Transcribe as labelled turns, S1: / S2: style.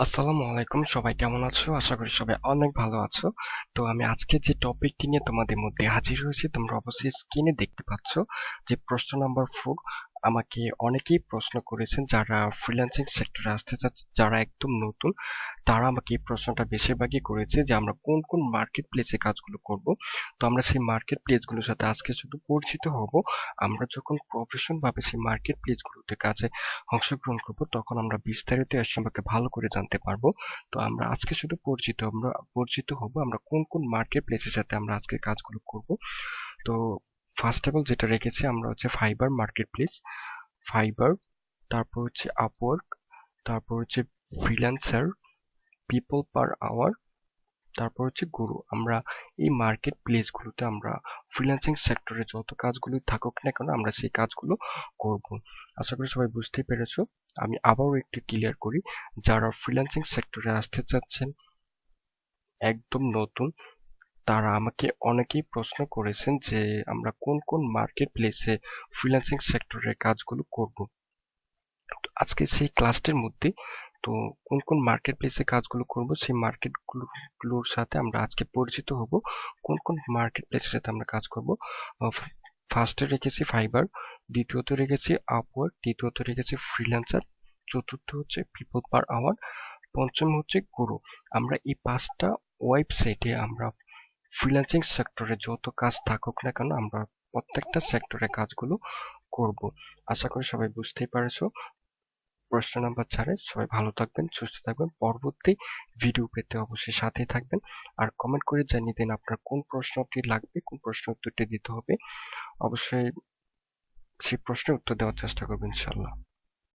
S1: আসসালামু আলাইকুম, সবাই কেমন আছো? আশা করি সবাই অনেক ভালো আছো। তো আমি আজকে যে টপিকটি নিয়ে তোমাদের মধ্যে হাজির হয়েছি, তোমরা অবশ্যই স্ক্রিনে দেখতে পাচ্ছ যে প্রশ্ন নাম্বার 4। আমাকে অনেকেই প্রশ্ন করেছেন যারা ফ্রিল্যান্সিং সেক্টরে আসতে চাচ্ছে, যারা একদম নতুন, তারা আমাকে এই প্রশ্নটা বেশিরভাগই করেছে যে আমরা কোন কোন মার্কেট প্লেসে কাজগুলো করব। তো আমরা সেই মার্কেট প্লেসগুলোর সাথে আজকে শুধু পরিচিত হব। আমরা যখন প্রফেশন ভাবে সেই মার্কেট প্লেসগুলোতে কাজে অংশগ্রহণ করব, তখন আমরা বিস্তারিত এর সম্পর্কে ভালো করে জানতে পারবো। তো আমরা আজকে শুধু পরিচিত হব আমরা কোন কোন মার্কেট প্লেসের সাথে আমরা আজকে কাজগুলো করব। তো ফার্স্ট অফ অল যেটা রেখেছি আমরা হচ্ছে ফাইবার মার্কেট প্লেস, ফাইবার, তারপর হচ্ছে আপওয়ার্ক, তারপর হচ্ছে ফ্রিল্যান্সার, পিপল পার আওয়ার, তারপর হচ্ছে গুরু। আমরা এই মার্কেট প্লেসগুলোতে আমরা ফ্রিল্যান্সিং সেক্টরে যত কাজগুলো থাকুক না কেন আমরা সেই কাজগুলো করব। আশা করি সবাই বুঝতে পেরেছো। আমি আবারও একটু ক্লিয়ার করি, যারা ফ্রিল্যান্সিং সেক্টরে আসতে চাচ্ছেন, একদম নতুন, তারা আমাকে অনেকেই প্রশ্ন করেছেন যে আমরা কোন কোন মার্কেট প্লেসে ফ্রিল্যান্সিং সেক্টরের কাজগুলো করব। আজকে সেই ক্লাসটির মধ্যে তো কোন কোন মার্কেট প্লেসে কাজগুলো করব সেই মার্কেটগুলোর সাথে আমরা আজকে পরিচিত হব। কোন কোন মার্কেট প্লেসের সাথে আমরা কাজ করব। ফার্স্টে রেখেছি ফাইবার, দ্বিতীয়ত রেখেছি আপওয়ার্ক, তৃতীয়ত রেখেছি ফ্রিল্যান্সার, চতুর্থ হচ্ছে পিপল পার আওয়ার, পঞ্চম হচ্ছে গুরু। আমরা এই পাঁচটা ওয়েবসাইটে আমরা ফ্রিল্যান্সিং সেক্টরে যত কাজ থাকুক না কেন আমরা প্রত্যেকটা সেক্টরে কাজগুলো করব। আশা করি সবাই বুঝতেই পারছো। প্রশ্ন নাম্বার 4, সবাই ভালো থাকবেন, সুস্থ থাকবেন। পরবর্তী ভিডিও পেতে অবশ্যই সাথেই থাকবেন। আর কমেন্ট করে জানিয়ে দিন আপনার কোন প্রশ্নটি লাগবে, কোন প্রশ্ন উত্তরটি দিতে হবে। অবশ্যই সেই প্রশ্নের উত্তর দেওয়ার চেষ্টা করবেন ইনশাল্লাহ।